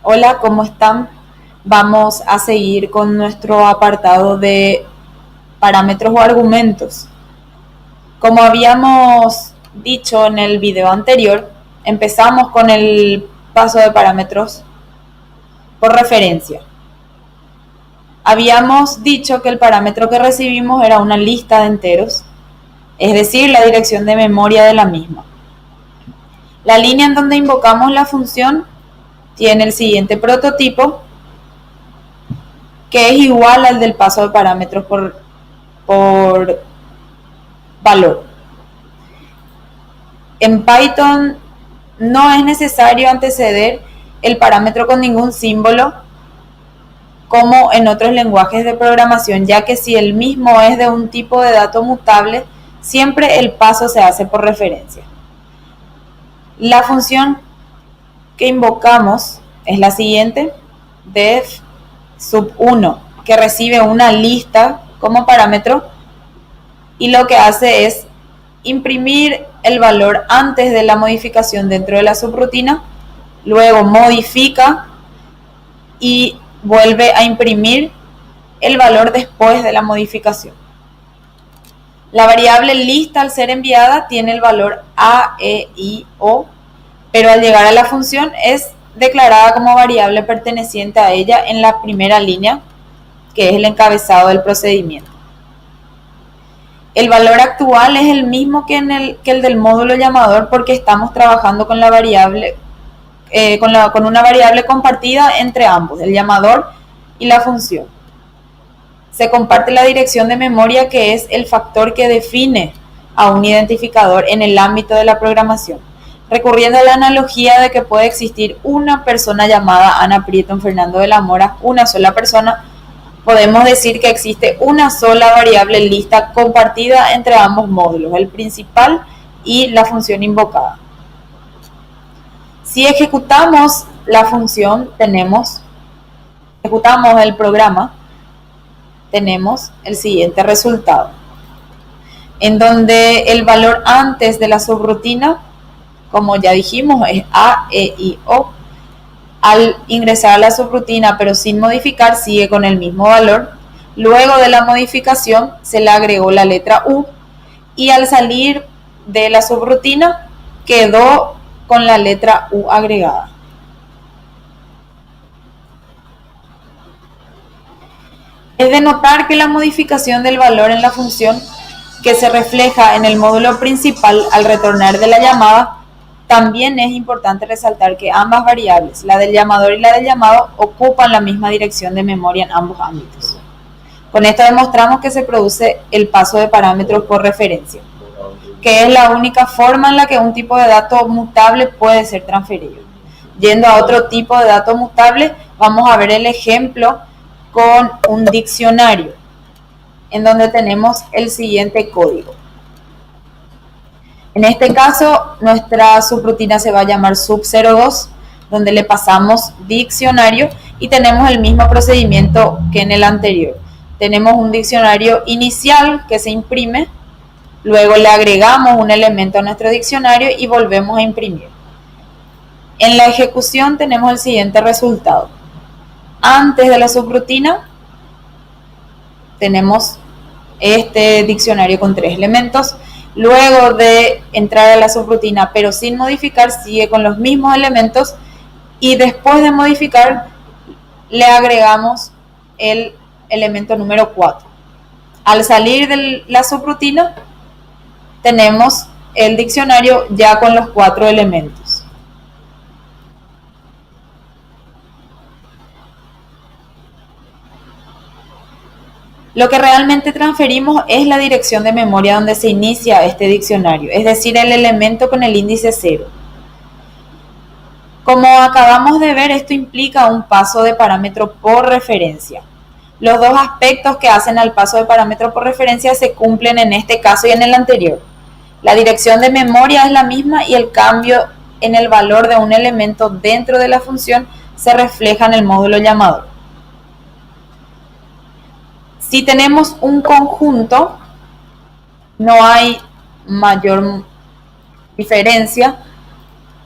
Hola, ¿cómo están? Vamos a seguir con nuestro apartado de parámetros o argumentos. Como habíamos dicho en el video anterior, empezamos con el paso de parámetros por referencia. Habíamos dicho que el parámetro que recibimos era una lista de enteros, es decir, la dirección de memoria de la misma. La línea en donde invocamos la función tiene el siguiente prototipo, que es igual al del paso de parámetros por valor. En Python no es necesario anteceder el parámetro con ningún símbolo como en otros lenguajes de programación, ya que si el mismo es de un tipo de dato mutable, siempre el paso se hace por referencia. La función que invocamos es la siguiente, def sub 1, que recibe una lista como parámetro y lo que hace es imprimir el valor antes de la modificación dentro de la subrutina, luego modifica y vuelve a imprimir el valor después de la modificación. La variable lista, al ser enviada, tiene el valor a, e, i, o, pero al llegar a la función es declarada como variable perteneciente a ella en la primera línea, que es el encabezado del procedimiento. El valor actual es el mismo que el del módulo llamador, porque estamos trabajando con la variable con una variable compartida entre ambos, el llamador y la función. Se comparte la dirección de memoria, que es el factor que define a un identificador en el ámbito de la programación, recurriendo a la analogía de que puede existir una persona llamada Ana Prieto Fernando de la Mora, una sola persona. Podemos decir que existe una sola variable lista compartida entre ambos módulos, el principal y la función invocada. Si ejecutamos la función, ejecutamos el programa, tenemos el siguiente resultado, en donde el valor antes de la subrutina, como ya dijimos, es A, E, I, O. Al ingresar a la subrutina, pero sin modificar, sigue con el mismo valor. Luego de la modificación, se le agregó la letra U, y al salir de la subrutina, quedó con la letra U agregada. Es de notar que la modificación del valor en la función, que se refleja en el módulo principal al retornar de la llamada, también es importante resaltar que ambas variables, la del llamador y la del llamado, ocupan la misma dirección de memoria en ambos ámbitos. Con esto demostramos que se produce el paso de parámetros por referencia, que es la única forma en la que un tipo de dato mutable puede ser transferido. Yendo a otro tipo de dato mutable, vamos a ver el ejemplo con un diccionario, en donde tenemos el siguiente código. En este caso, nuestra subrutina se va a llamar sub02, donde le pasamos diccionario y tenemos el mismo procedimiento que en el anterior. Tenemos un diccionario inicial que se imprime, luego le agregamos un elemento a nuestro diccionario y volvemos a imprimir. En la ejecución tenemos el siguiente resultado. Antes de la subrutina tenemos este diccionario con 3 elementos. Luego de entrar a la subrutina, pero sin modificar, sigue con los mismos elementos, y después de modificar le agregamos el elemento número 4. Al salir de la subrutina tenemos el diccionario ya con los 4 elementos. Lo que realmente transferimos es la dirección de memoria donde se inicia este diccionario, es decir, el elemento con el índice 0. Como acabamos de ver, esto implica un paso de parámetro por referencia. Los dos aspectos que hacen al paso de parámetro por referencia se cumplen en este caso y en el anterior. La dirección de memoria es la misma y el cambio en el valor de un elemento dentro de la función se refleja en el módulo llamador. Si tenemos un conjunto, no hay mayor diferencia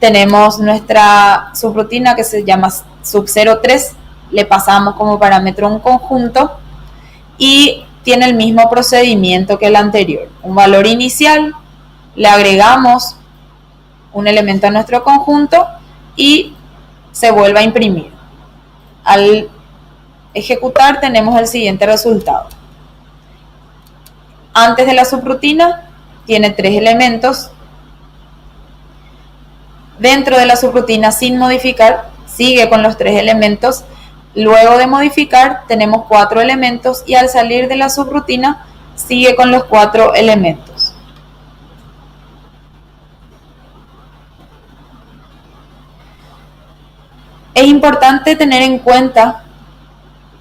tenemos nuestra subrutina que se llama sub03, le pasamos como parámetro un conjunto y tiene el mismo procedimiento que el anterior. Un valor inicial, le agregamos un elemento a nuestro conjunto y se vuelve a imprimir. Al ejecutar tenemos el siguiente resultado. Antes de la subrutina tiene 3 elementos. Dentro de la subrutina sin modificar sigue con los 3 elementos. Luego de modificar tenemos 4 elementos y al salir de la subrutina sigue con los 4 elementos. Es importante tener en cuenta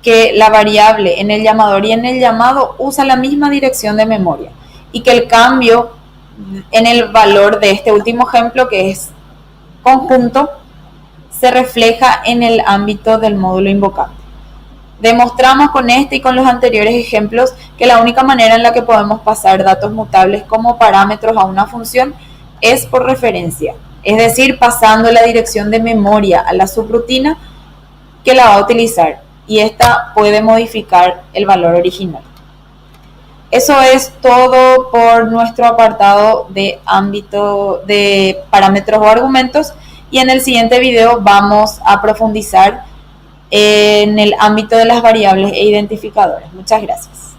que la variable en el llamador y en el llamado usa la misma dirección de memoria y que el cambio en el valor de este último ejemplo, que es conjunto, se refleja en el ámbito del módulo invocante. Demostramos con este y con los anteriores ejemplos que la única manera en la que podemos pasar datos mutables como parámetros a una función es por referencia, es decir, pasando la dirección de memoria a la subrutina que la va a utilizar y esta puede modificar el valor original. Eso es todo por nuestro apartado de ámbito de parámetros o argumentos y en el siguiente video vamos a profundizar en el ámbito de las variables e identificadores. Muchas gracias.